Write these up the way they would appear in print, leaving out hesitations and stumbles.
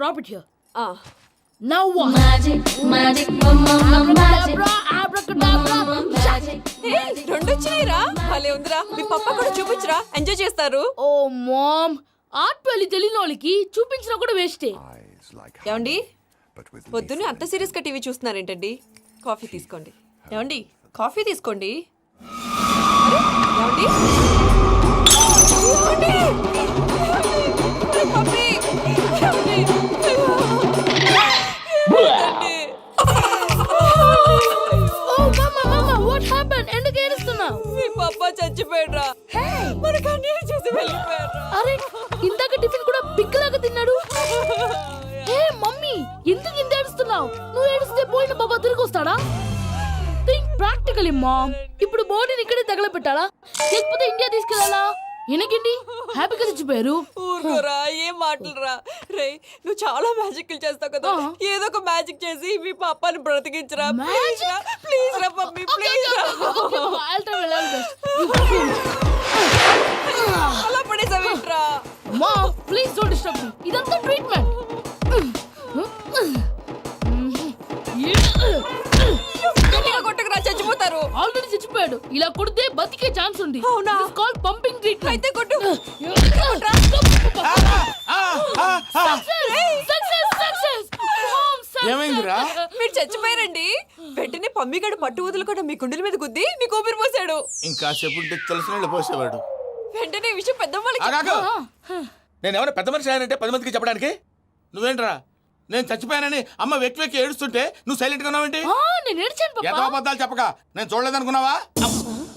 drop it here. Now what? Magic, Abracadabra. రెండు వచ్చినాయిరా భలే ఉందిరా మీ పప్ప కూడా చూపించరా ఎంజాయ్ చేస్తారు Oh mom, ఆర్ట్ పెళ్లి తెలియని వాళ్ళకి చూపించినా కూడా వేస్టే. ఏమండి పొద్దున్నే అంత సీరియస్ గా టీవీ చూస్తున్నారేంటండి కాఫీ తీసుకోండి ఏమండి కాఫీ తీసుకోండి అరే, ఏమండి? ఏమండి? ఏమండి? కాఫీ! ఏమండి? ఏంటండి? Oh mama, what happened? ఎందుకు ఏడుస్తున్నావు? మీ పప్ప చచ్చిపోయాడ్రా మనకు అన్యాయం చేసి వెళ్ళిపోయాడ్రా అరే ఇందాక టిఫిన్ కూడా పిక్కలాగా తిన్నాడు. హే మమ్మీ, ఎందుకు ఇంత ఏడుస్తున్నావు? నువ్వు ఏడిస్తే పోయిన బాబా తిరిగి వస్తాడా? Think practically mom. ఇప్పుడు బాడీని ఇక్కడే తగలబెట్టాలా లేకపోతే ఇండియా తీసుకెళ్ళాలా? ఎనకండి హ్యాపీగా చచ్చిపోయారు. ఊరుకోరా ఏం మాటలురా రే నువ్వు చాలా మ్యాజిక్లు చేస్తావు కదా ఏదో ఒక మ్యాజిక్ చేసి మీ పాపాని బ్రతికించరా ప్లీజ్ రా మమ్మీ ప్లీజ్ రా అలా పడేసావేంట్రా mom please don't disturb me. ఇదంతా ట్రీట్మెంట్. గట్టిగా కొట్టకురా చచ్చిపోతారు ఆల్రెడీ చచ్చిపోయాడు. ఇలా కొడితే బతికే ఛాన్స్ ఉంది. అవునా? This called pumping treatment. అయితే కొట్టు ఏమైందిరా? మీరు చచ్చిపోయారండి వెంటనే పమ్మిగాడు పట్టు వదులుకుండా మీ గుండెల మీద గుద్ది మీకు ఊపిరి పోసాడు ఇంకా చెప్పుంటే తెలిసిన వాళ్ళు పోసేవాడు. వెంటనే ఈ విషయం పెద్ద ఆగాగు. నేను ఎవరైనా పెద్ద మనిషి అయ్యానంటే 10 మందికి చెప్పడానికి? నువ్వేంట్రా నేను చచ్చిపోయానని అమ్మ వెక్కి వెక్కి ఏడుస్తుంటే నువ్వు సైలెంట్ గా ఉన్నావేంటి? నేను ఏడ్చాను పాపా. ఎంతో అబద్ధాలు చెప్పక నేను చూడలేదనుకున్నావా?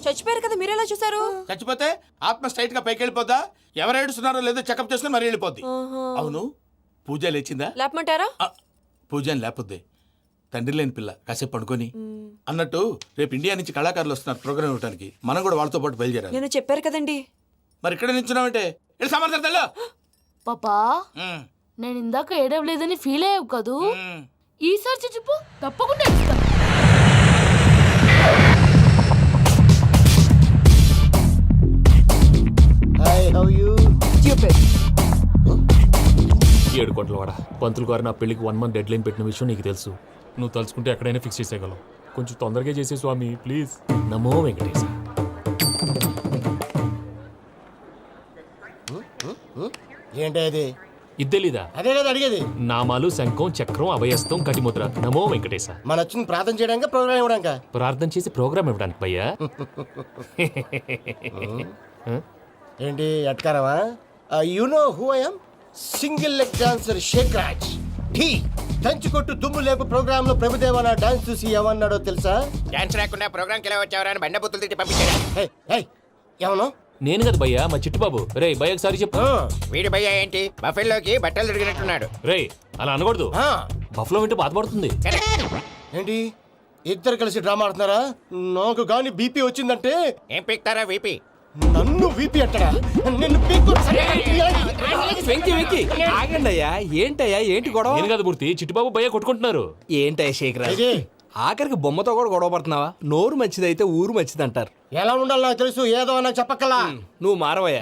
చచ్చిపోయారు కదా మీరెలా చూసారు చచ్చిపోతే ఆత్మ స్ట్రైట్ గా పైకి వెళ్ళిపోద్దా? ఎవరు ఏడుస్తున్నారో లేదో చెకప్ చేసుకుని మరీ వెళ్ళిపోద్ది. అవును పూజ లేచిందా? లేపమంటారా పూజ అని లేకపోద్ది. తండ్రి లేని పిల్ల కాసేపు పడుకొని అన్నట్టు రేపు ఇండియా నుంచి కళాకారులు వస్తున్నారు ప్రోగ్రామ్ ఇవ్వడానికి. మనం కూడా వాళ్ళతో పాటు బయలుదేరాలి. నేను చెప్పారు కదండి మరి ఇక్కడ నిల్చున్నావంటే ఇది సమర్థతలో పాపా నేను ఇందాక ఏడవలేదని ఫీల్ అయ్యావు కదూ. ఈసారి చచ్చిపో తప్పకుండా ఏడుస్తా. Hi how you? 7 కోట్ల వాడ పంతులు గారు నా పెళ్లికి 1 మంత్ డెడ్ లైన్ పెట్టిన విషయం నీకు తెలుసు. నువ్వు తలుచుకుంటే ఎక్కడైనా ఫిక్స్ చేసేయగలవు. కొంచెం తొందరగా చేసే స్వామి ప్లీజ్. నమో వెంకటేశ. ఏంటి అది? ఇద్దెలీదా? అదే కదా అడిగేది. నామాలు శంఖం చక్రం అభయస్తం కటిముద్ర. నమో వెంకటేశ. మన వచ్చింది ప్రార్థన చేయడానికి ప్రోగ్రామ్ ఇవ్వడానిక? ప్రార్థన చేసి ప్రోగ్రామ్ ఇవ్వడానికి భయ్యా. ఏంటి ఎట్కారమా? You know who I am? Single leg dancer Sheikh Raj. Dhee దంచి కొట్టు దుమ్ము లేపు ప్రోగ్రామ్ లో ప్రభుదేవ నా డాన్స్ చూసి ఏమన్నాడో తెలుసా? డాన్స్ రాకుండా ప్రోగ్రామ్ కి ఎలా వచ్చావరా అని బండ బుద్ధులు తిట్టి పంపించాడు. ఏమను? నేను కదా భయ్యా మా చిట్టుబాబు. రే భయ్య ఒకసారి చెప్పు. వీడి భయ్య ఏంటి బఫెల్లోకి బట్టలు తిరిగినట్టున్నాడు. రే అలా అనకూడదు. బఫ్లో వింటే బాధపడుతుంది. ఏంటి ఇద్దరు కలిసి డ్రామా ఆడుతున్నారా? నాకు గాని బీపీ వచ్చిందంటే ఏం పీక్తారా వీపీ? నన్ను వీపీ అంటాడా? నిన్ను పీక్కు. వెంకీ వెంకీ ఆగండి అయ్యా. ఏంటయ్యా ఏంటి గొడవ? నేను కదా మూర్తి చిట్టుబాబు భయ్య కొట్టుకుంటున్నారు. ఏంటయ్యా శేఖరా ఇది ఆఖరికి బొమ్మతో కూడా గొడవ పడుతున్నావా? నోరు మంచిదైతే ఊరు మంచిది అంటారు. ఎలా ఉండాలి నాకు తెలుసు. ఏదో నాకు చెప్పక్కలా. నువ్వు మారవయ్యా.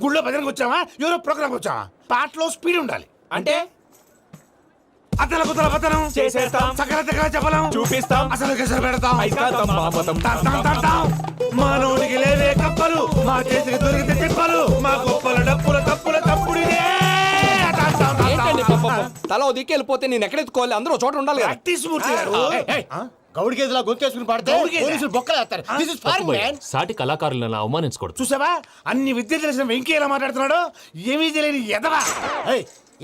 గుళ్ళో భజనకు వచ్చావా ఎవరో ప్రోగ్రామ్ వచ్చావా? పాటలో స్పీడ్ ఉండాలి. అంటే అతల కుతల పతనం చేసేస్తాం. సకల దగ్గర చెప్పలేం చూపిస్తాం. అసలు గసలు పెడతాం. ఐతాతం మాపతం. మానవుడికి లేవే కప్పలు మా చేతికి దొరికితే తిప్పలు మా గొప్పల డప్పుల తప్పుల తప్పుడిదే. ఏంటండి పాపం? తల ఓ దిక్కు వెళ్ళిపోతే నేను ఎక్కడ ఎత్తుకోవాలి? అందరూ ఒక చోట ఉండాలి కదా. ప్రాక్టీస్ మూర్తి గారు. గౌడి గేదెలా గొంతేసుకుని పడితే పోలీసులు బొక్కలు వేస్తారు. This is foreign, man. సాటి కళాకారులను అవమానించకూడదు. చూసావా అన్ని విద్య తెలిసిన వెంకీ ఎలా మాట్లాడుతున్నాడు? ఏమీ తెలియని ఎదవా.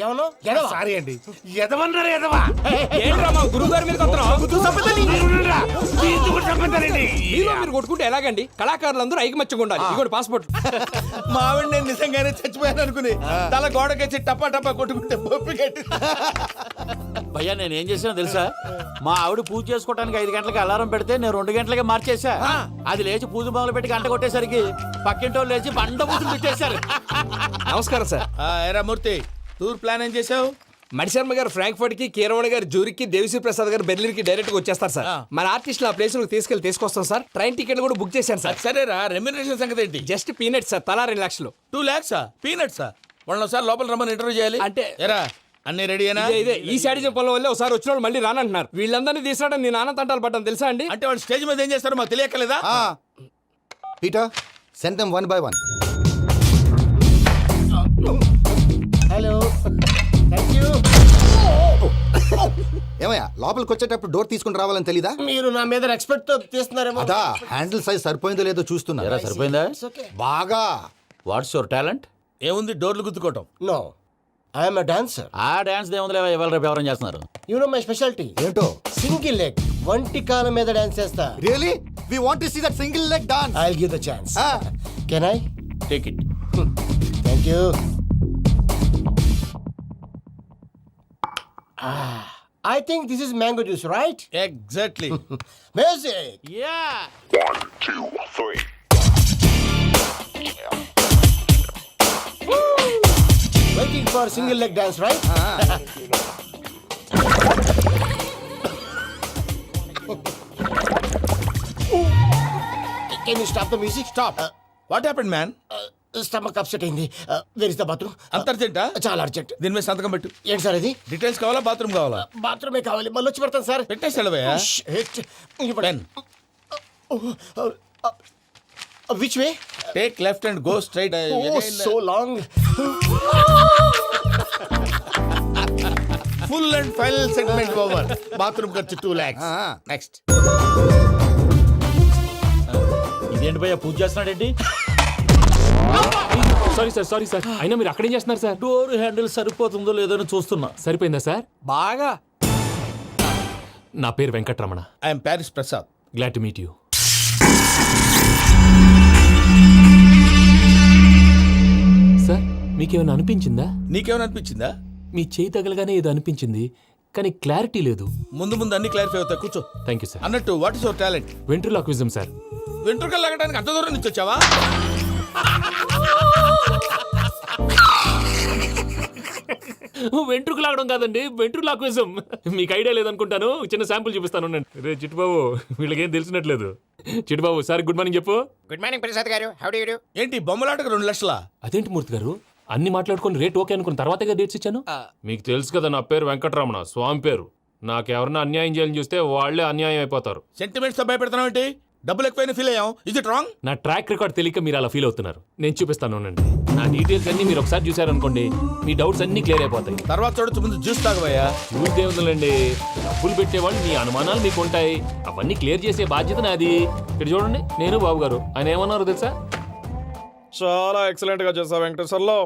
ఏమను? ఎడవా? సారీ అండి ఎదవన్నారు ఎదవా. ఏంట్రా మా గురువు గారి మీద కొడుతున్నావు? మీరు కొట్టుకుంటే ఎలాగండి? కళాకారులందరూ ఐకమత్యంగా ఉండాలి. ఇదిగోండి పాస్పోర్ట్. మావిడ నేను నిజంగానే చచ్చిపోయాను అనుకుని తల గోడకొచ్చి టపా టపా కొట్టుకుంటే బొప్పి కట్టి. భయ్యా నేను ఏం చేసానో తెలుసా? మా ఆవిడ పూజ చేసుకోవడానికి 5 గంటలకి అలారం పెడితే నేను 2 గంటలకే మార్చేసా. అది లేచి పూజ మొదలు పెట్టి గంట కొట్టేసరికి పక్కింటి వాళ్ళు లేచి బండ పూజలు పెట్టేశారు. నమస్కారం సార్. ఏరా మూర్తి టూర్ ప్లాన్ ఏం చేసావు? మణిశర్మ గారు ఫ్రాంక్ఫర్ట్ కి, కీరవాణి గారు జూరికి, దేవిశ్రీ ప్రసాద్ గారు బెర్లిన్ కి డైరెక్ట్ గా వచ్చేస్తారు సార్. మన ఆర్టిస్ట్ ఆ ప్లేస్ తీసుకొస్తాం సార్. ట్రైన్ టికెట్ కూడా బుక్ చేశాను సార్. సరేరా, రెమ్యూనరేషన్ సంగతి ఏంటి? జస్ట్ పీనట్ సార్, తలా 2 లక్షలు. 2 lakhs పీనట్సా? వాళ్ళని ఒకసారి లోపల రమ్మని ఇంటర్వ్యూ చేయాలి. అంటే- ఎరా అన్ని రెడీయేనా? ఇదే ఈ శాడిజం పొలం వల్లే ఒకసారి వచ్చిన వాళ్ళు మళ్ళీ రానంటున్నారు. వీళ్ళందరినీ తీసుకురావడం నేను నాన్న తంటాలు పడ్డాను తెలుసా అండి. అంటే వాళ్ళు స్టేజ్ మీద ఏం చేస్తారో మాకు తెలియక్కలేదా? Peter send them 1 by 1. Hello, thank you. ఏమయ్యా లోపలికి వచ్చేటప్పుడు డోర్ తీసుకుని రావాలని తెలీదా? మీరు నా మీద ఎక్స్పెక్ట్ తో తీస్తున్నారేమో. అదా హ్యాండిల్ సైజ్ సరిపోయిందో లేదో చూస్తున్నా. ఎరా సరిపోయిందా? బాగా. What's your talent? ఏముంది, డోర్లు గుద్దుకోవటం. No, I'm a dancer. ఆ డాన్స్ దేవుందిలే, ఇవాళ రేపు ఎవరైనా చేస్తున్నారు. You know my speciality. ఏంటో? సింగిల్ లెగ్, వంటి కాలం మీద డాన్స్ చేస్తా. Really we want to see that single leg dance. I will give the chance. Can I? Take it. Thank you. I think this is mango juice, right? Exactly. Music. Yeah. Waiting for single leg dance, right? Can you stop the music? Stop. What happened man? Stomach upset అయింది. Where is the bathroom? అంత అర్జెంటా? చాలా urgent. దీని మీద సంతకం పెట్టు. ఏంటి sir ఇది? డీటెయిల్స్ కావాలా, బాత్రూమ్ కావాలా? బాత్రూమే కావాలి, మళ్ళీ వచ్చి పెడతాను సార్. పెట్టేసి వెళ్ళవయ్యా. Pen. Which way? Take left and go straight. Oh, so long. Full and final segment over. Bathroom ఖర్చు 2 lakhs. నెక్స్ట్. ఇదేంటి భయ్యా పూజ చేస్తున్నాడేంటి? Sorry sir. అయినా మీరు అక్కడేం చేస్తున్నారు సార్? డోర్ హ్యాండిల్ సరిపోతుందో లేదో అని చూస్తున్నా. సరిపోయిందా సార్? బాగా. నా పేరు Venkatramana. I'm Paris Prasad. Glad to meet you. Sir, మీకేమైనా అనిపించిందా? నీకేమైనా అనిపించిందా? మీ చేయి తగలగానే ఏదో అనిపించింది, కానీ క్లారిటీ లేదు. ముందు అన్ని క్లారిఫై అవుతాయి, కూర్చో. Thank you sir. అన్నట్టు what is your talent? Ventriloquism sir. వెంట్రుకలు లాగడానికి అంత దూరం నుంచి వచ్చావా? వెంట్రుకు లాగడం కాదండి, వెంట్రులాక్విజం. మీకు ఐడియా లేదనుకుంటాను, చిన్న శాంపుల్ చూపిస్తాను. రే చిట్టుబాబు, వీళ్ళకేం తెలిసినట్లేదు. చిట్టుబాబు సార్ గుడ్ మార్నింగ్ చెప్పు. Good morning Prasad garu, how do you do? ఏంటి బొమ్మలాటకు 2 లక్షలా? అదేంటి మూర్తి గారు, అన్ని మాట్లాడుకుని రేట్ ఓకే అనుకున్న తర్వాతగా డేట్స్ ఇచ్చాను. మీకు తెలుసు కదా నా పేరు వెంకటరమణ, స్వామి పేరు. నాకెవరన్నా అన్యాయం చేయాలని చూస్తే వాళ్లే అన్యాయం అయిపోతారు. సెంటిమెంట్స్ తో భయపెడతావు ఏంటి? డబ్బులు ఎక్కువైనా ఫీల్ అయ్యాం. Is it wrong? నా ట్రాక్ రికార్డ్ తెలియక మీరు అలా ఫీల్ అవుతున్నారు. నేను చూపిస్తాను ఉండండి. నా డీటెయిల్స్ అన్ని మీరు ఒకసారి చూసారనుకోండి, మీ డౌట్స్ అన్ని క్లియర్ అయిపోతాయి. తర్వాత చూడొచ్చు, ముందు జ్యూస్ తాగబోయా. చూస్తే ఉందండి, డబ్బులు పెట్టేవాళ్ళు మీ అనుమానాలు మీకు ఉంటాయి, అవన్నీ క్లియర్ చేసే బాధ్యత నాది. ఇక్కడ చూడండి, నేను బాబు గారు. ఆయన ఏమన్నారు తెలుసా? చాలా ఎక్సలెంట్ గా చేసావు వెంకటేశ్వర్లో.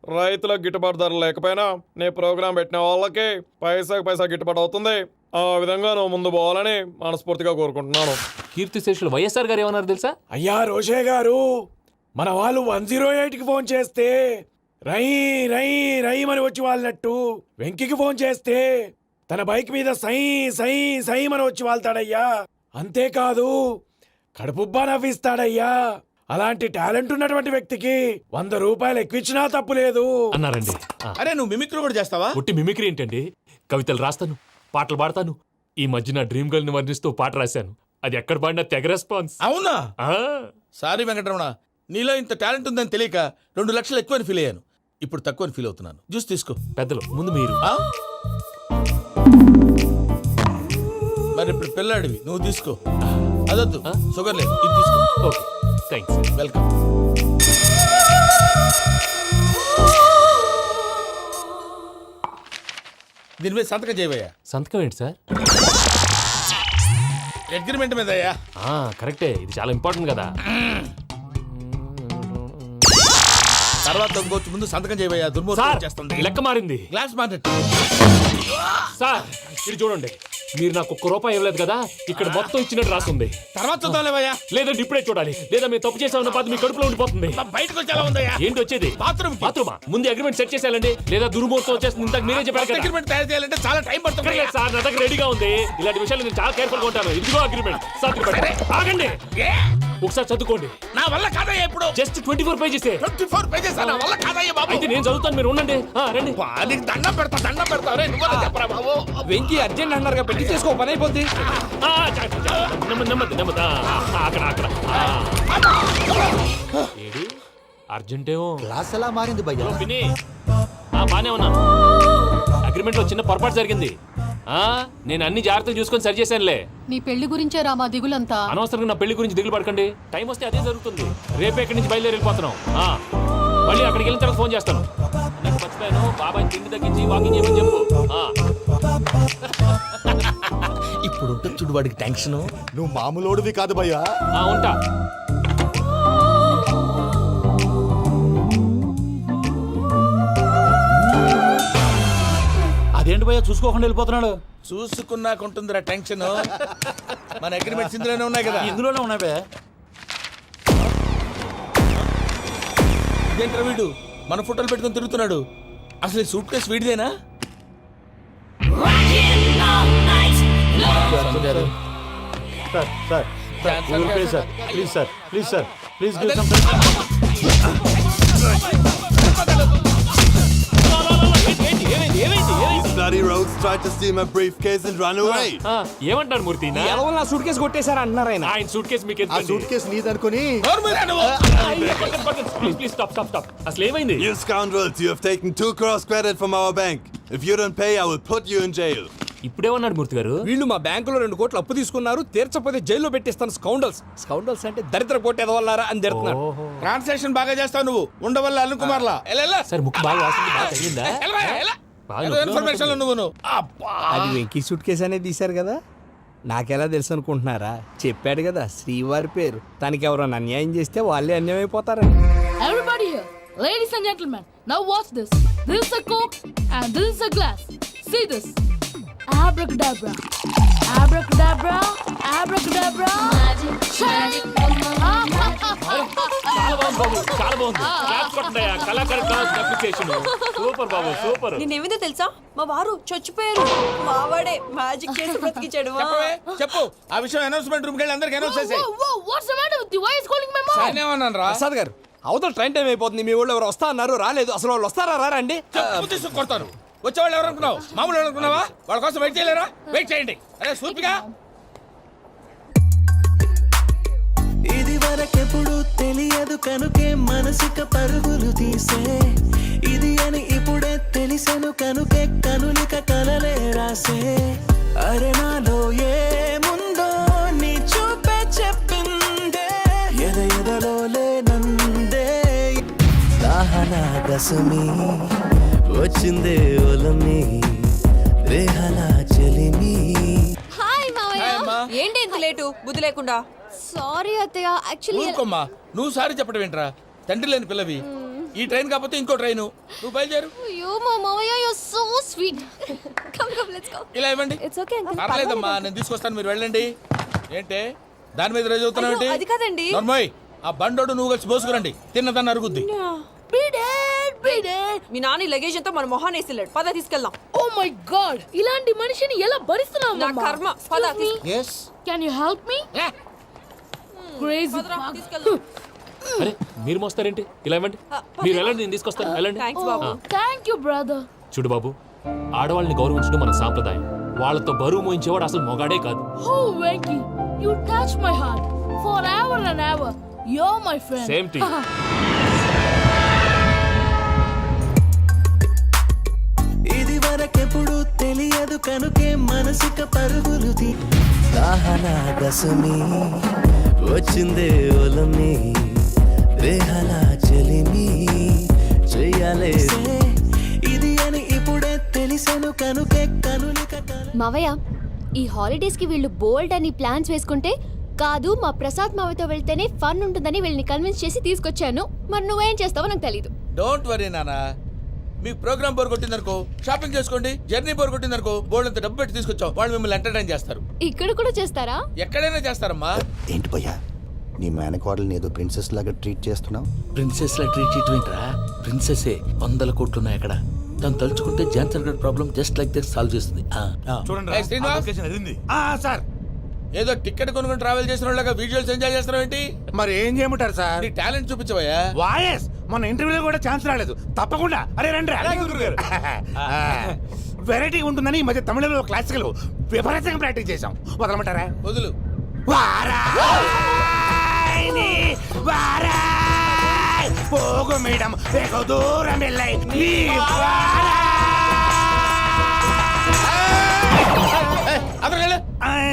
రైతులకు గిట్టుబాటు ధర లేకపోయినా నీ ప్రోగ్రాం పెట్టిన వాళ్ళకి పైసాకి పైసా గిట్టుబాటు అవుతుంది. ఆ విధంగా నువ్వు ముందు పోవాలని మనస్ఫూర్తిగా కోరుకుంటున్నాను. కీర్తిశేషులు వైఎస్ఆర్ గారు ఏమన్నారు తెలుసా? అయ్యా రోషే గారు, మన వాళ్ళు 108కి ఫోన్ చేస్తే రై రై రై అని వచ్చి వాళ్ళనట్టు వెంకికి ఫోన్ చేస్తే తన బైక్ మీద సై సై సై అని వచ్చి వాళ్తాడయ్యా. అంతేకాదు కడుపుబ్బా నవ్విస్తాడయ్యా. అలాంటి టాలెంట్ ఉన్నటువంటి వ్యక్తికి 100 రూపాయలు ఎక్కువిచ్చినా తప్పు లేదు అన్నారండి. అరే నువ్వు మిమిక్రీ కూడా చేస్తావా? పుట్టి మిమిక్రీ ఏంటండి? కవితలు రాస్తాను, పాటలు పాడతాను. ఈ మధ్య నా డ్రీమ్ గర్ల్ ని వర్ణిస్తూ పాట రాశాను. అది ఎక్కడ పాడినా తెగ రెస్పాన్స్. అవునా? ఆ, సారీ వెంకటరమణ, నీలో ఇంత టాలెంట్ ఉందని తెలియక 2 లక్షలు ఎక్కువని ఫీల్ అయ్యాను. ఇప్పుడు తక్కువని ఫీల్ అవుతున్నాను. జ్యూస్ తీసుకో. పెద్దలు ముందు మీరు. ఆ? మరి ఇప్పుడు పిల్లాడివి, నువ్వు తీసుకో. అదొద్దు, షుగర్ లేదు, ఇది తీసుకో. Okay, thanks. వెల్కమ్. దీని మీద సంతకం చేయవయ్యా. సంతకం ఏంటి సార్? అగ్రిమెంట్ మీద అయ్యా. కరెక్టే, ఇది చాలా ఇంపార్టెంట్ కదా. తర్వాత ఇంకొచ్చి ముందు సంతకం చేయవయ్యా. సార్, దుర్మోహం చేస్తుంది. లెక్క మారింది. Glass market. సార్ ఇది చూడండి, మీరు నాకు 1 రూపాయి ఇవ్వలేదు కదా, ఇక్కడ మొత్తం ఇచ్చినట్టు రాస్తుంది. తర్వాత చూద్దాంలేవయ్యా. లేదంటే ఇప్పుడే చూడాలి, లేదా మేము తప్పు చేసామన్న బాధ మీ కడుపులో ఉండిపోతుంది. బయటకు వచ్చి ఎలా ఉందయ్యా? ఏంటి వచ్చేది? బాత్రూమ్. బాత్రూమా? ముందు అగ్రిమెంట్ సెట్ చేసేయాలండి, లేదా దుర్మూర్తం వచ్చేస్తుంది. ఇంతకు మీరే చెప్పారు కదా. అగ్రిమెంట్ తయారు చేయాలంటే చాలా టైం పడుతుంది. అక్కర్లేదు సార్, నా దగ్గర రెడీగా ఉంది. ఇలాంటి విషయాలు నేను చాలా కేర్ఫుల్ గా ఉంటాను. ఇదిగో అగ్రిమెంట్. ఆగండి, ఒకసారి చదువుకోండి. నా వల్ల కాదయ్యా. ఇప్పుడు జస్ట్ 24 పేజెస్. 24 పేజెస్ నా వల్ల కాదయ్యా బాబు. అయితే నేను చదువుతాను, మీరు ఉండండి. రండి. నీకు దండం పెడతా రే, నువ్వన్నా చెప్పరా బాబు. వెంకీ అర్జెంట్ అన్నారుగా, పెళ్లి చేసుకో, పని అయిపోద్ది. నెమ్మది. అక్కడ ఏడి అర్జెంటేమో. క్లాస్ ఎలా మారింది భయ్యా? పిన్ని బానే ఉన్నా. అగ్రిమెంట్ లో చిన్న పొరపాటు జరిగింది. నేను అన్ని జాగ్రత్తలు చూసుకొని సరి చేశానులే. నీ పెళ్లి గురించే రామా దిగులంతా. అనవసరంగా నా పెళ్లి గురించి దిగులు పడకండి. టైం వస్తే అదే జరుగుతుంది. రేపే ఇక్కడి నుంచి బయలుదేరి వెళ్ళిపోతున్నాం. మళ్ళీ అక్కడికి వెళ్ళిన తర్వాత ఫోన్ చేస్తాను. నాకు మర్చిపోయాను, బాబాయ్ తిండి తగ్గించి వాకింగ్ చేయమని చెప్పు. ఇప్పుడు ఉంటుంది చూడు వాడికి టెన్షన్. నువ్వు మామూలోడివి కాదు భయ్యా. ఉంటా. అదేంటి భయ్యా చూసుకోకుండా వెళ్ళిపోతున్నాడు? చూసుకున్నాకుంటుందిరా టెన్షన్. మన అగ్రిమెంట్స్ ఇందులోనే ఉన్నాయి కదా. ఇందులోనే ఉన్నాయి భయ్యా. ఇదేంట్రా వీడు మన ఫోటోలు పెట్టుకొని తిరుగుతున్నాడు? అసలు సూట్ కేసు వీడిదేనా? ప్లీజ్ ఏమంటారు మూర్తి? ఎలా నా సూట్ కేసు కొట్టేశారా అన్నారు ఆయన. ఆయన సూట్ కేసు మీకు ఆ సూట్ కేసు నీదనుకుని ప్లీజ్ స్టాప్. అసలు ఏమైంది? You scoundrels, you have taken 2 crores credit from our bank. If you don't pay, I will put you in jail. ఇప్పుడేమన్నాడు మూర్తి గారు? వీళ్ళు మా బ్యాంకులో 2 కోట్లు అప్పు తీసుకున్నారు, తీర్చపోతే జైల్లో పెట్టిస్తాను. స్కౌండల్స్ అంటే దరిద్ర కోట ఎదవల్లారా అని తిడుతున్నాడు. ట్రాన్సాక్షన్ బాగా చేస్తావు నువ్వు. ఉండవల్ల అరుణ్ కుమార్ లా సరే ముక్కు బాగా వాసింది, బాగా తగిలిందా? ఇన్ఫర్మేషన్ నువ్వు. అది వెంకీ సూట్ కేసు అనేది తీశారు కదా, నాకెలా తెలుసు అనుకుంటున్నారా? చెప్పాడు కదా శ్రీవారి పేరు. తనకి ఎవరైనా అన్యాయం చేస్తే వాళ్ళే అన్యాయం అయిపోతారని. Everybody here, ladies and gentlemen, now watch this. This is a Coke and this is a glass. See this. Abracadabra. Abracadabra. Abracadabra. Magic. చాలా బాగుంది బాబు, చాలా బాగుంది. క్లాప్స్ కొట్టండి. కళాకారు అప్లికేషన్ సూపర్ బాబు, సూపర్. నేనేమిందో తెలుసా, మా వారు చచ్చిపోయారు, మావాడే మ్యాజిక్ చేసి బ్రతికించాడు. చెప్పు ఆ విషయం. అనౌన్స్మెంట్ రూమ్ కెళ్ళి అందరికి అనౌన్స్ చేసేయ్. Whoa, what's the matter with you? Why is calling my mom? నేనేమన్నాను రా? ప్రసాద్ గారు, అవతల ట్రైన్ టైం అయిపోతుంది. మీ ఊళ్ళో ఎవరు వస్తా అన్నారు, రాలేదు. అసలు వాళ్ళు వస్తారా రారా అండి? చెప్పు తీసుకు కొడతారు. వచ్చేవాళ్ళు ఎవరు అనుకున్నావు? మామూలు అనుకున్నావా? వాళ్ళ కోసం వెయిట్ చేయలేరా? వెయిట్ చేయండి. అరే సూపిగా. ఇది వరకెప్పుడు తెలియదు కనుకే మనసిక పరుగులు తీసే, ఇది అని ఇప్పుడే తెలిసెను కనుకే కనులిక కలలే రాసే. అరే నాలో ఏముందో నీ చూపే చెప్పిందే, ఎదలో లేనందే. దాహనా దశమి వచ్చిందే ఒలమి, రేహలా చెలిమి. హాయ్ మావయ్య. ఏంటి ఇంత లేటు? బుద్ధి లేకుండా. Sorry అత్తయ్య, actually ఊరుకోమ్మా. నువ్వు సారి చెప్పడం ఏంట్రా? తండ్రి లేని పిల్లవి. ఈ ట్రైన్ కాకపోతే ఇంకో ట్రైన్. నువ్వు బయలుదేరు. అయ్యో మా మావయ్య, you're so sweet. Come, let's go. ఇలా ఇవ్వండి. It's okay uncle. పర్లేదమ్మా, నేను తీసుకొస్తాను, మీరు వెళ్ళండి. ఏంటే దాని మీద రోజు అవుతున్నావు ఏంటి? అది కాదండి. నర్మోయ్, ఆ బండోడు నువ్వు కలిసి పోసుకురండి. తిన్నదాన్ని అరుగుద్ది. Beat it. Me Nani luggage అంతా మన మొహాన్ని వేసిల్లాడు. పద తీసుకెళ్దాం. Oh my god, ఇలాంటి మనిషిని ఎలా భరిస్తున్నావు? నా కర్మ. పద yes Can you help me? Crazy. తీసుకెళ్దాం. అరే మీరు మోస్తారేంటి? ఇలా ఇవ్వండి. మీరు వెళ్ళండి, నేను తీసుకొస్తాను. వెళ్ళండి. Thanks Babu. Thank you brother. చూడు బాబు, ఆడవాళ్ళని గౌరవించడం మన సాంప్రదాయం. వాళ్ళతో బరువు మోయించేవాడు అసలు మొగాడే కాదు. Oh Venky, you touch my heart forever and ever. You're my friend. Same to you. ఇది వరకెప్పుడు తెలియదు కనుకే మనసిక పరుగులు తీ. దాహనా దశమి వచ్చిందే ఒలమి, రేహలా చెలిమి చెయ్యాలే. ఇది అని ఇప్పుడే తెలిసెను కనుకే కనులిక. మావయ్య, ఈ హాలిడేస్ కి వీళ్ళు బోల్డ్ అని ప్లాన్స్ వేసుకుంటే కాదు, మా ప్రసాద్ మావయ్యతో వెళ్తేనే ఫన్ ఉంటుందని వీళ్ళని కన్విన్స్ చేసి తీసుకొచ్చాను. మరి నువ్వేం చేస్తావో నాకు తెలీదు. డోంట్ వరీ నానా. మీకు ప్రోగ్రామ్ బోర్ కొట్టిందనుకో షాపింగ్ చేసుకోండి. జర్నీ బోర్ కొట్టిందనుకో బోర్డు అంత డబ్బు పెట్టి తీసుకొచ్చాం. వాళ్ళు మిమ్మల్ని ఎంటర్టైన్ చేస్తారు. ఇక్కడ కూడా చేస్తారా? ఎక్కడైనా చేస్తారమ్మా. ఏంటి భయ్యా, నీ మేనకోడల్ని ఏదో ప్రిన్సెస్ లాగా ట్రీట్ చేస్తున్నావు? ప్రిన్సెస్ లా ట్రీట్ చేయటం ఏంట్రా? ప్రిన్సెసే 100 కోట్లు ఉన్నాయి అక్కడ. తను తలుచుకుంటే జాన్సన్ గడ్ problem just like this solve చేస్తుంది. ఏయ్ శ్రీనివాస్, సార్ ఏదో టికెట్ కొనుక్కొని ట్రావెల్ చేసిన వాళ్ళగా వీడియోస్ ఎంజాయ్ చేస్తున్నావు ఏంటి? మరి ఏం చేయమంటారు సార్? నీ టాలెంట్ చూపించవయ్యా. వాయస్ మన ఇంటర్వ్యూలో కూడా ఛాన్స్ రాలేదు. తప్పకుండా అరే రండి వెరైటీ ఉంటుందని ఈ మధ్య తమిళంలో క్లాసికల్ విపరీతంగా ప్రాక్టీస్ చేసాం. వదలమంటారా? వదులు. పోగు మేడం దూరం వెళ్ళాయి.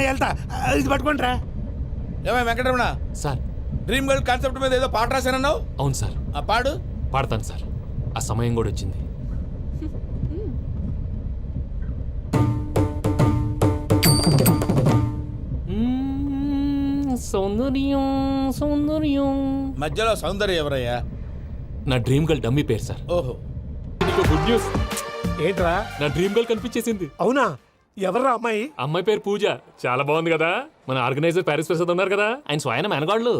వెళ్తా, ఇది పట్టుకుంటారా? ఏమై Venkataramana sir, dream girl concept మీద ఏదో పాట రాశానన్నావు. అవును సార్. ఆ పాడు. పాడతాను సార్. ఆ సమయం కూడా వచ్చింది. సౌందర్యం సౌందర్యం. మధ్యలో సౌందర్యం ఎవరయ్యా? నా డ్రీమ్ గర్ల్ డమ్మీ పేరు సార్. ఓహో, నీకు గుడ్ న్యూస్. ఏంట్రా? నా డ్రీమ్ గర్ల్ కనిపించేసింది. అవునా? ఎవర్రా అమ్మాయి? అమ్మాయి పేరు పూజ. చాలా బాగుంది కదా. మన ఆర్గనైజర్ ప్యారిస్ ప్రసాద్ ఉన్నారు కదా, ఆయన స్వయం మెనగాళ్ళు.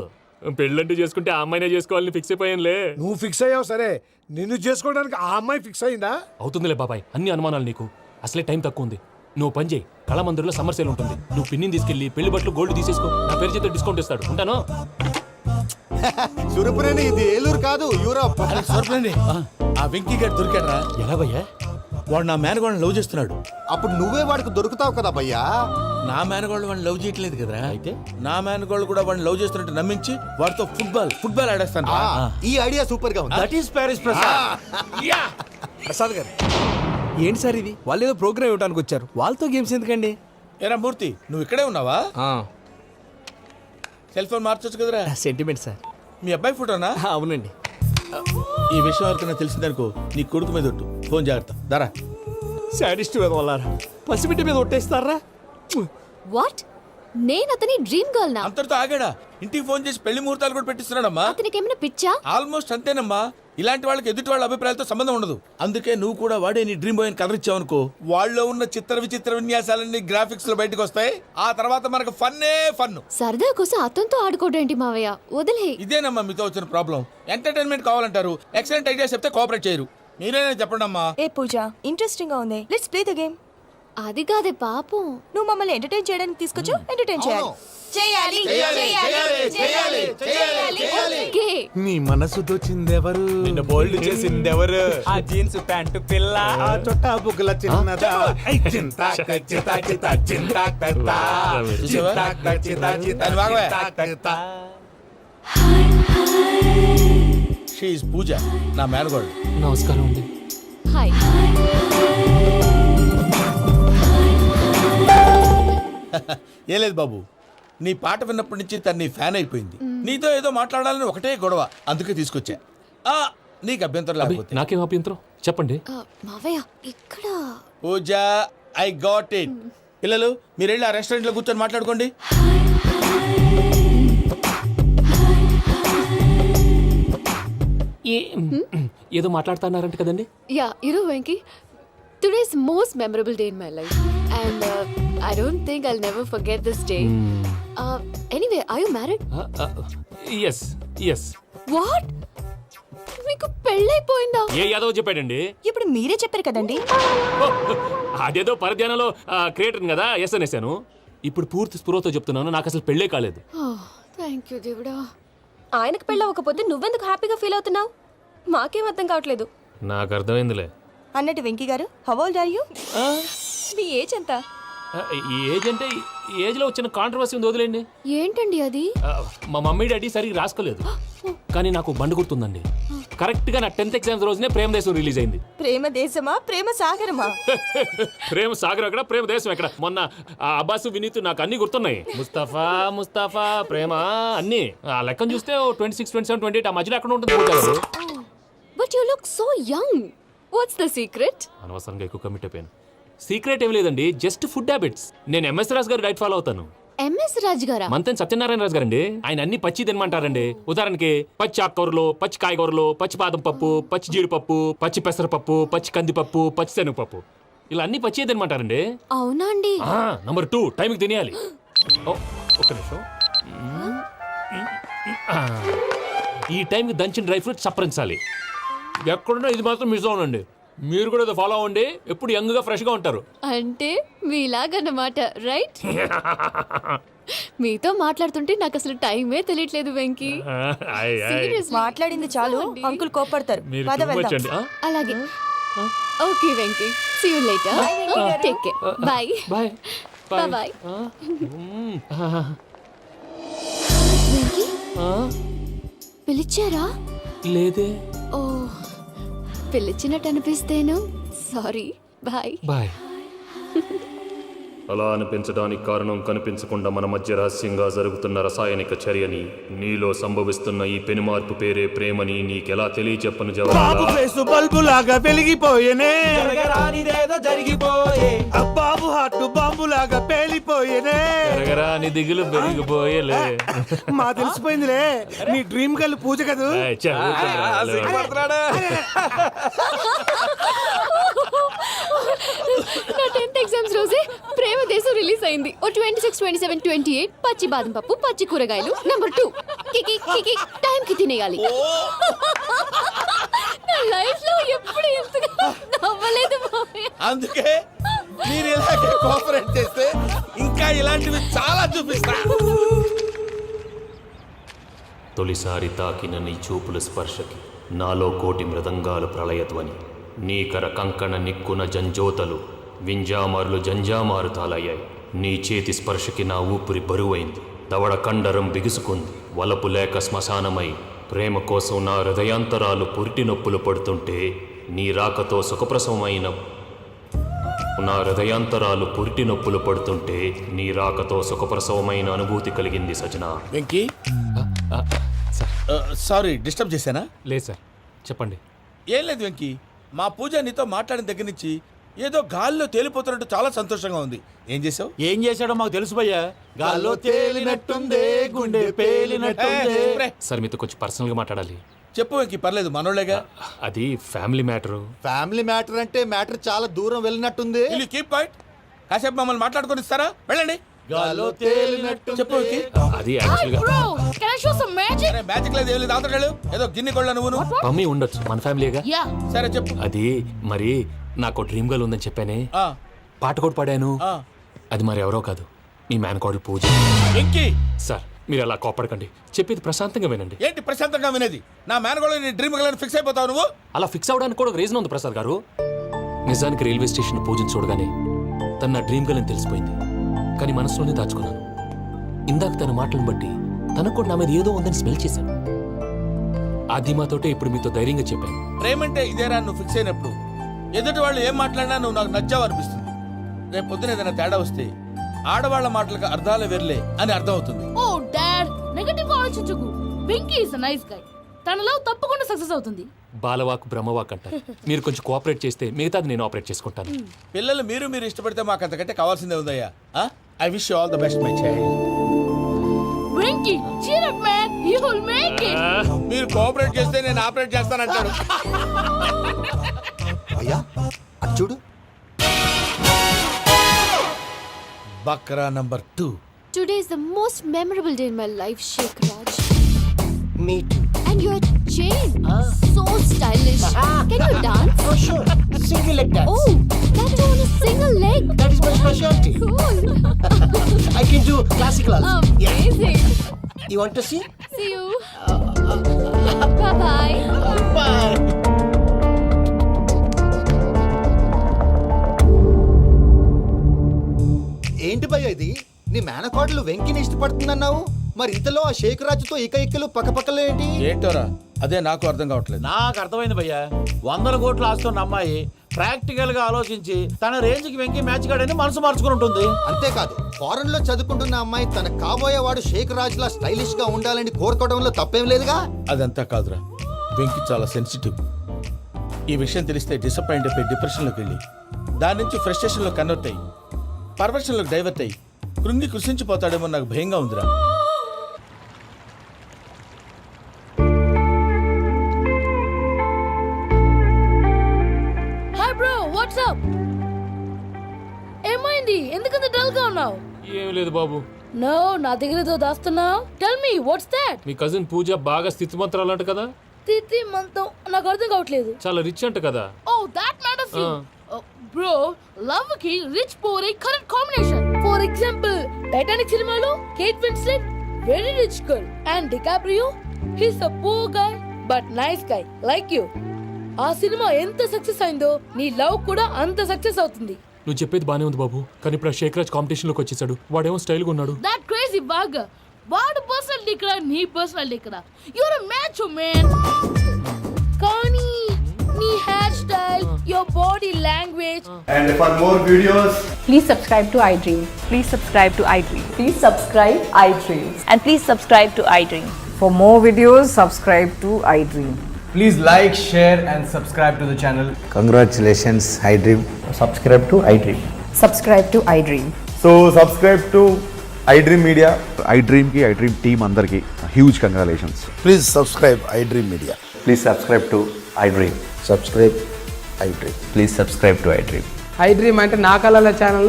పెళ్ళంటూ చేసుకుంటే ఆ అమ్మాయినే చేసుకోవాలని ఫిక్స్ అయిపోయానులే. నువ్వు ఫిక్స్ అయ్యావు సరే, నిన్ను చేసుకోవడానికి ఆ అమ్మాయి ఫిక్స్ అయిందా? అవుతుందిలే బాబాయ్, అన్ని అనుమానాలు నీకు. అసలే టైం తక్కువ ఉంది. నువ్వు పని చేయి, కళామందిర్లో సమ్మర్ సేల్ ఉంటుంది. నువ్వు పిన్నిని తీసుకెళ్లి పెళ్లి బట్టలు గోల్డ్ తీసేసుకో. నా పేరు చేత డిస్కౌంట్ ఇస్తాడు. ఉంటాను. సురపురేని ఇది ఏలూరు కాదు, యూరోప్. ఆ వెంకీ గారు దొరికాడరా? ఎలా భయ్యా? వాడు నా మేనగోళ్ళని లవ్ చేస్తున్నాడు. అప్పుడు నువ్వే వాడికి దొరుకుతావు కదా భయ్యా. నా మేనగోళ్ళు వాడిని లవ్ చేయట్లేదు కదరా. అయితే నా మేనగోళ్ళు కూడా వాడిని లవ్ చేస్తున్నట్టు నమ్మించి వాడితో ఫుట్బాల్ ఆడేస్తాను. ఈ ఐడియా సూపర్ గా ఉంది. That is Paris Prasad. Prasad గారు ఏంటి సార్ ఇది? వాళ్ళు ఏదో ప్రోగ్రామ్ ఇవ్వడానికి వచ్చారు, వాళ్ళతో గేమ్స్ ఎందుకండి? ఏరా మూర్తి, నువ్వు ఇక్కడే ఉన్నావా? సెల్ ఫోన్ మార్చొచ్చు కదరా. Sentiment sir. మీ అబ్బాయి ఫోటోనా? అవునండి. ఈ విషయం ఎవరికైనా తెలిసిందనుకో నీ కొడుకు మీద ఒట్టు. ఫోన్ జాగ్రత్త. దారా. సాడిస్ట్ మీద వాళ్ళారా, పసిబిడ్డ మీద ఒట్టేస్తారా? వాట్? నేను అతని డ్రీమ్ గర్ల్ నా? అంతటితో ఆగాడా? ఇంటికి ఫోన్ చేసి పెళ్లి ముహూర్తాలు కూడా పెట్టిస్తున్నాడమ్మా. అతనికి ఏమైనా పిచ్చా? ఆల్మోస్ట్ అంతేనమ్మా. ఇలాంటి వాళ్ళకి ఎదుటి వాళ్ళ అభిప్రాయాలతో సంబంధం ఉండదు. అందుకే నువ్వు కూడా వాడే నీ డ్రీమ్ బాయ్ కలర్ ఇచ్చావనుకో, వాళ్ళలో ఉన్న చిత్ర విచిత్ర విన్యాసాలన్నీ గ్రాఫిక్స్ లో బయటకు వస్తాయి. ఆ తర్వాత మనకు ఫన్నే ఫన్. సరదా కోసం అతనితో ఆడుకోవడేంటి మావయ్య? వదిలే. ఇదేనమ్మా మీతో వచ్చిన ప్రాబ్లం. ఎంటర్టైన్మెంట్ కావాలంటారు, ఎక్సలెంట్ ఐడియా చెప్తే కోఆపరేట్ చేయరు. మీరేనా చెప్పండి అమ్మా. ఏ పూజ, ఇంట్రెస్టింగ్ గా ఉంది. Let's play the game. అది కాదే పాపం. నువ్వు మమ్మల్ని ఎంటర్టైన్ చేయడానికి తీసుకొచ్చు, ఎంటర్టైన్ చేయాలి. ఓకే. నీ మనసు దోచిందెవరు? నిన్ను బోల్డ్ చేసిందెవరు? ఆ జీన్స్ ప్యాంటు పిల్ల, ఆ చొట్టా బుగ్గల చిన్నదా. షీఈ్ పూజ, నా మేనగోడు. నమస్కారం అండి. హాయ్. ఏ లేదు బాబు, నీ పాట విన్నప్పటి నుంచి తను నీ ఫ్యాన్ అయిపోయింది. నీతో ఏదో మాట్లాడాలని ఒకటే గొడవ, అందుకే తీసుకొచ్చా. నీకు అభ్యంతరం లేకపోతే. నాకేం అభ్యంతరం చెప్పండి. మావయ్య ఇక్కడ. పూజ, ఐ గాట్ ఇట్. పిల్లలు మీరు వెళ్ళి ఆ రెస్టారెంట్ లో కూర్చొని మాట్లాడుకోండి. ఏదో మాట్లాడుతున్నారంట కదండి. Yeah, Venky, today's most memorable day in my life, and I don't think I'll never forget this day. Anyway, are you married? Yes, yes. What? మీకు పెళ్ళైపోయిందా? ఏ యాదవ్ చెప్పాడండి? ఇప్పుడు మీరే చెప్పారు కదండి. అదేదో పరధ్యానంలో క్రియేటర్ కదా ఎస్ అనేసాను. ఇప్పుడు పూర్తి స్పృహతో చెప్తున్నాను, నాకు అసలు పెళ్ళే కాలేదు. థ్యాంక్ యూ దేవుడా. ఆయనకు పెళ్ళవకపోతే నువ్వెందుకు హ్యాపీగా ఫీల్ అవుతున్నావు? మాకేం అర్థం కావట్లేదు. నాకు అర్థమైందిలే. అన్నట్టు వెంకీ గారు, హౌ ఓల్డ్ ఆర్ యు? మీ ఏజ్ ఎంత? ఈ ఏజ్ అంటే ఏజ్ లో వచ్చిన కాంట్రవర్సీ ఉంది, వదిలేండి. ఏంటండి అది? మా మమ్మీ డాడీ సరిగ్గా రాసుకోలేదు, కానీ నాకు బండి గుర్తుందండి. కరెక్ట్ గా నా 10th ఎగ్జామ్స్ రోజునే ప్రేమ దేశం రిలీజ్ అయింది. ప్రేమ దేశమా, ప్రేమ సాగరమా? ప్రేమ సాగర్ ఎక్కడ, ప్రేమ దేశం ఎక్కడ? మొన్న అబ్బాసు వినీత్ నాకు అన్ని గుర్తున్నాయి. ముస్తఫా ప్రేమ అన్ని. ఆ లెక్కను చూస్తే 26, 27, 28 ఆ మధ్యలో ఎక్కడ ఉంటుంది? But you look so young. What's the secret? అనవసరంగా ఎక్కువ కమిట్ అయిపోయాను. సీక్రెట్ ఏం లేదండి, జస్ట్ ఫుడ్ హ్యాబిట్స్. నేను ఎంఎస్ రాజు గారు డైట్ ఫాలో అవుతాను. ఎంఎస్ రాజు గారా? మంతెన్ సత్యనారాయణ రాజు గారండి. ఆయన అన్ని పచ్చి తినమంటారండి. ఉదాహరణకి పచ్చి ఆకుకూరలు, పచ్చి కాయగూరలు, పచ్చి బాదం పప్పు, పచ్చి జీడిపప్పు, పచ్చి పెసరపప్పు, పచ్చి కందిపప్పు, పచ్చి శనగపప్పు, ఇలా అన్ని పచ్చి తినమంటారండి. అవునా అండి? నంబర్ 2, టైంకి తినేయాలి. ఒక్క నిమిషం. ఈ టైంకి దంచిన డ్రై ఫ్రూట్స్ సప్పరించాలి. ఎక్కడున్నా ఇది మాత్రం మిస్ అవునండి. మీరు కూడా ఫాలో అవ్వండి, ఎప్పుడు యంగ్ గా ఫ్రెష్ గా ఉంటారు. అంటే మీలాగన్నమాట, రైట్? మీతో మాట్లాడుతుంటే నాకు అసలు టైమే తెలియట్లేదు వెంకీ. Seriously. మాట్లాడింది చాలు, అంకుల్ కోపడతారు. మీరు పద too much వెళ్దాం. అండి. అలాగే. Okay Venky, see you later. Take care. Bye. Bye bye. Venky పిలిచారా? లేదే. ఓ, పిలిచినట్టు అనిపిస్తేను. సారీ. బాయ్. బాయ్. అలా అనిపించడానికి కారణం కనిపించకుండా మన మధ్య రహస్యంగా జరుగుతున్న రసాయనిక చర్యని, నీలో సంభవిస్తున్న ఈ పెనుమార్పు పేరే ప్రేమని నీకెలా తెలియచెప్పను బాబు ఫేసు బల్బు లాగా వెలిగిపోయేనే, జరిగిపోయే బాబు హార్ట్ బాంబు లాగా పేలిపోయేనే. నీ దిగులు పెరిగిపోయేలే. మా తెలిసిపోయిందిలే, నీ డ్రీమ్ గర్ల్ పూజ కదూ. నా 10th ఎగ్జామ్స్ రోజే ప్రేమ దేశం రిలీజ్ అయింది. ఓ 26, 27, 28 పచ్చి బాదం పప్పు, పచ్చి కూరగాయలు. నెంబర్ 2 కికి కికి టైం కి తినేయాలి. నా లైఫ్ లో ఎప్పుడు ఇంతగా నవ్వలేదు మామయ్య. అందుకే మీరు ఇలాగే కోఆపరేట్ చేస్తే ఇంకా ఇలాంటివి చాలా చూపిస్తా. తొలిసారి తాకిన నీ చూపుల స్పర్శకి నాలో కోటి మృదంగాలు ప్రళయధ్వని, నీకర కంకణ నిక్కున జంజోతలు వింజామారులు జంజామారు తాలయ్యాయి. నీ చేతి స్పర్శకి నా ఊపిరి బరువైంది, దవడ కండరం బిగుసుకుంది. వలపు లేక శ్మశానమై ప్రేమ కోసం నా హృదయాంతరాలు పురిటి నొప్పులు పడుతుంటే, నీ రాకతో సుఖప్రసవమైన నా హృదయాంతరాలు పురిటి నొప్పులు పడుతుంటే, నీ రాకతో సుఖప్రసవమైన అనుభూతి కలిగింది సజనా. వెంకీ సారీ డిస్టర్బ్ చేశానా? లేదు సార్, చెప్పండి. ఏం లేదు వెంకీ, మా పూజ నీతో మాట్లాడిన దగ్గర నుంచి ఏదో గాల్లో తేలిపోతున్నట్టు చాలా సంతోషంగా ఉంది. ఏం చేసావు? ఏం చేశాడో మాకు తెలుసు భయ్యా. గాల్లో తేలినట్టుందే, గుండె పేలినట్టుందే. సార్ మీతో కొంచెం పర్సనల్గా మాట్లాడాలి. చెప్పు వెంకీ, పర్లేదు మనోళ్ళేగా. అది ఫ్యామిలీ మ్యాటరు. ఫ్యామిలీ మ్యాటర్ అంటే మ్యాటర్ చాలా దూరం వెళ్ళినట్టుంది. Keep point. కాసేపు మమ్మల్ని మాట్లాడుకొని ఇస్తారా? వెళ్ళండి. గాల్లో తేలినట్టు చెప్పు వెంకీ. అది యాక్చువల్గా Bro, can I show some magic? అరే మ్యాజిక్ లేదు, ఏం లేదు, ఆతడాలు ఏదో గిన్నె కొళ్ళ నువ్వు. మమ్మీ ఉండొచ్చు, మన ఫ్యామిలీగా. Yeah. సరే చెప్పు. అది మరి నాకు డ్రీమ్ గర్ల్ ఉందని చెప్పానే, ఆ, పాట కూడా పాడాను. ఆ. అది మరి ఎవరో కాదు, మీ మేనకోడలు పూజ. వెంకీ సార్ మీరు అలా కోపడకండి, చెప్పేది ప్రశాంతంగా వినండి. ఏంటి ప్రశాంతంగా వినేది? నా మేనగోళ నీ డ్రీమ్ గర్ల్ ఫిక్స్ అయిపోతావు నువ్వు. అలా ఫిక్స్ అవడానికి కూడా ఒక రీజన్ ఉంది ప్రసాద్ గారు. నిజానికి రైల్వే స్టేషన్ పూజను చూడగానే తన నా డ్రీమ్ గర్ల్ అని తెలిసిపోయింది, కానీ మనసులోనే దాచుకున్నాను. ఇందాక తన మాటలను బట్టి తనకు కూడా నా మీద ఏదో ఉందని స్మెల్ చేశాను. ఆ ధీమాతోటే ఇప్పుడు మీతో ధైర్యంగా చెప్పాను. ప్రేమంటే ఇదేరా నువ్వు ఫిక్స్ అయినప్పుడు ఎదుటి వాళ్ళు ఏం మాట్లాడినా నువ్వు నాకు నచ్చావు అనిపిస్తుంది. రేపు పొద్దున ఏదైనా తేడా వస్తే ఆడవాళ్ల మాటలకు అర్థాలే వెర్లే అని అర్థం అవుతుంది. ఓ డాడ్, నెగటివ్ ఆలోచించకు. Venky is nice guy. తన లవ్ తప్పకుండా సక్సెస్ అవుతుంది. బాలవాక్ బ్రహ్మవాక్ అంటారు. మీరు కొంచెం కోఆపరేట్ చేస్తే మిగతాది నేను ఆపరేట్ చేసుకుంటాను. పిల్లలు మీరు ఇష్టపడితే మాకు అంతకంటే కావాల్సిందే ఉందయ్యా. I wish you all the best my child. Venky, cheer up man, you will make it. మీరు కోఆపరేట్ చేస్తే నేను ఆపరేట్ చేస్తానంటాడు. అయ్యా అటు చూడు. Bakra number 2. Today is the most memorable day in my life, Sheikh Raj. Me too. And your chain, so stylish. Can you dance? Oh, sure. Single leg dance. Oh, that too on a single leg. That is my specialty. Cool. I can do classical also. Amazing. You want to see? See you. Bye-bye. Bye. ఏంటి భయ్య ఇది? నీ మేనకోడలు వెంకిని ఇష్టపడుతుందన్నావు, మరి ఇంతలో ఆ షేక్ రాజుతో ఇకలు పక్కపక్కలు ఏంటి? ఏంటోరా అదే నాకు అర్థం కావట్లేదు. నాకు అర్థమైంది భయ్యా. 100 కోట్లు ఆస్తున్న అమ్మాయి ప్రాక్టికల్ గా ఆలోచించి తన రేంజ్ కి వెంకి మ్యాచ్ కాడని మనసు మార్చుకుని ఉంటుంది. అంతేకాదు, ఫారెన్ లో చదువుకుంటున్న అమ్మాయి తన కాబోయేవాడు షేక్ రాజ్ లా స్టైలిష్ గా ఉండాలని కోరుకోవడంలో తప్పేం లేదుగా. అదంతా కాదురా, వెంకి చాలా సెన్సిటివ్. ఈ విషయం తెలిస్తే డిసప్పాయింట్ అయిపోయి డిప్రెషన్లోకి వెళ్ళి దాని నుంచి ఫ్రస్ట్రేషన్లో కన్వర్ట్ అయ్యి పర్వర్షన్లోకి డైవర్ట్ అయ్యి కృంగి కృషించిపోతాడేమో నాకు భయంగా ఉందిరా. Hi bro, what's up? ఏమైంది? ఎందుకంత డల్ గా ఉన్నావు? ఏం లేదు బాబు. నో, నా దగ్గర ఏదో దాస్తున్నావు. Tell me what's that? మీ కజిన్ పూజ బాగా స్థితిమంతరాలు అంట కదా. తిత్తి మంతం నాకు అర్థం కావట్లేదు. చాలా రిచ్ అంట కదా. Oh that matters you. Bro, love కి రిచ్ పూర్ ఏ correct combination. For example Titanic సినిమాలో Kate Winslet very rich girl and DiCaprio he's a poor guy but nice guy like you. ఆ సినిమా ఎంత సక్సెస్ అయిందో నీ లవ్ కూడా అంత సక్సెస్ అవుతుంది. నువ్వు చెప్పేది బానే ఉంది బాబు, కానీ ఇప్పుడు ఆ శేఖరాజ్ కాంపిటీషన్ లోకి వచ్చేసాడు. వాడేమో స్టైల్ గా ఉన్నాడు. That crazy bag. వాడు పర్సనాలిటీ ఇక్కడ, నీ పర్సనాలిటీ ఇక్కడ. Your a match man. కానీ నీ hair style, your body language. And for more videos, Please subscribe to iDream. Please subscribe to iDream. Please subscribe iDream. And please subscribe to iDream. For more videos, subscribe to iDream. please like, share, and subscribe to the channel. Congratulations, iDream. Subscribe to iDream. Subscribe to iDream. So subscribe to iDream Media. iDream ki iDream team andarki huge congratulations. Please subscribe iDream Media. Please subscribe to iDream. Subscribe iDream. Please subscribe to iDream. iDream అంటే నా కళల channel